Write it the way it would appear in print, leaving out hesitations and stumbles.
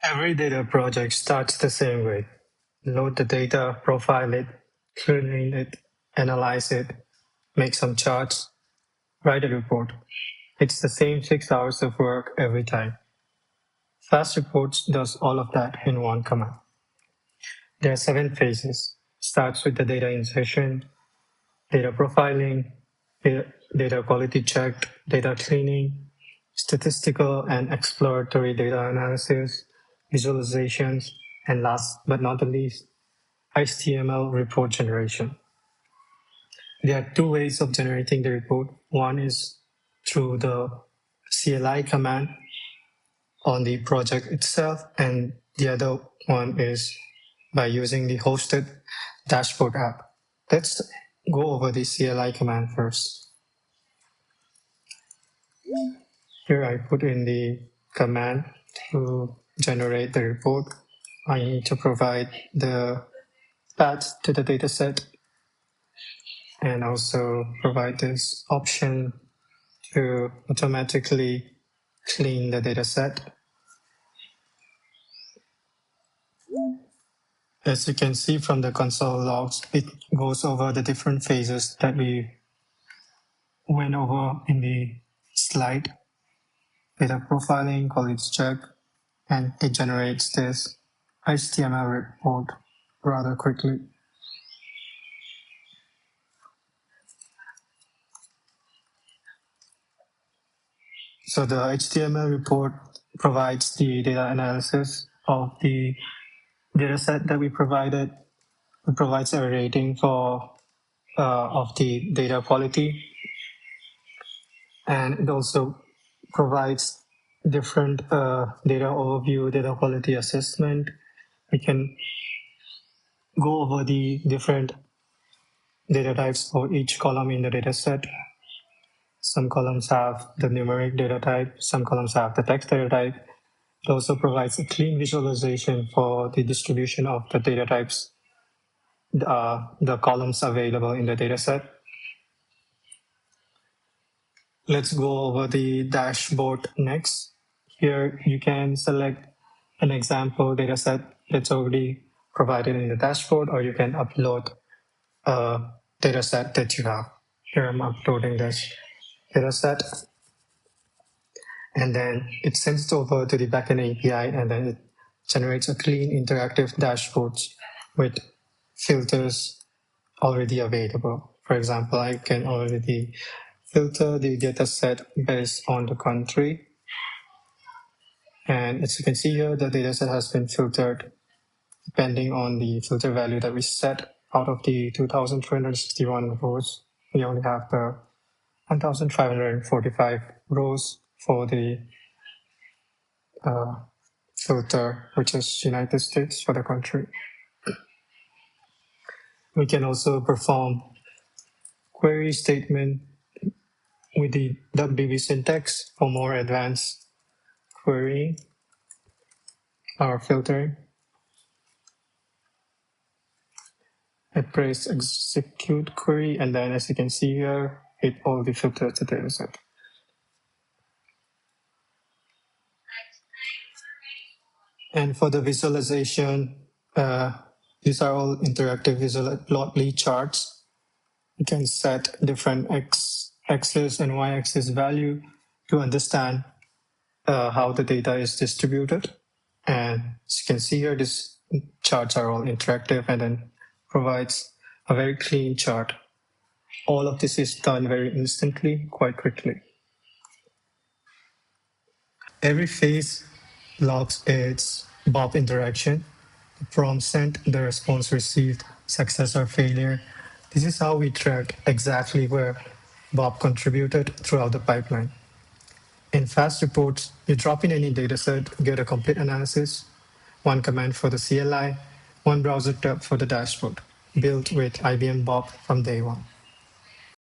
Every data project starts the same way. Load the data, profile it, clean it, analyze it, make some charts, write a report. It's the same 6 hours of work every time. FastReports does all of that in one command. There are 7 phases. Starts with the data insertion, data profiling, data quality check, data cleaning, statistical and exploratory data analysis, visualizations, and last but not the least, HTML report generation. There are 2 ways of generating the report. One is through the CLI command on the project itself, and the other one is by using the hosted dashboard app. Let's go over the CLI command first. Here I put in the command to generate the report. I need to provide the path to the dataset and also provide this option to automatically clean the dataset. As you can see from the console logs, it goes over the different phases that we went over in the slide. Data profiling, quality check, and it generates this HTML report rather quickly. So the HTML report provides the data analysis of the dataset that we provided. It provides a rating for of the data quality, and it also provides different data overview, data quality assessment. We can go over the different data types for each column in the dataset. Some columns have the numeric data type, some columns have the text data type. It also provides a clean visualization for the distribution of the data types, the columns available in the dataset. Let's go over the dashboard next. Here you can select an example dataset that's already provided in the dashboard, or you can upload a dataset that you have. Here I'm uploading this dataset, and then it sends it over to the backend API, and then it generates a clean interactive dashboard with filters already available. For example, I can already filter the dataset based on the country. And as you can see here, the dataset has been filtered depending on the filter value that we set. Out of the 2,361 rows, we only have the 1,545 rows for the filter, which is United States for the country. We can also perform query statement with the DuckDB syntax for more advanced querying or filtering. I press execute query, and then as you can see here, it already filters the dataset. And for the visualization, these are all interactive visual plotly charts. You can set different x-axis and y-axis value to understand how the data is distributed. And as you can see here, these charts are all interactive and then provides a very clean chart. All of this is done very instantly, quite quickly. Every phase logs its Bob interaction, the prompt sent, the response received, success or failure. This is how we track exactly where Bob contributed throughout the pipeline. In FastReports, you drop in any dataset, get a complete analysis, one command for the CLI, one browser tab for the dashboard, built with IBM Bob from day one.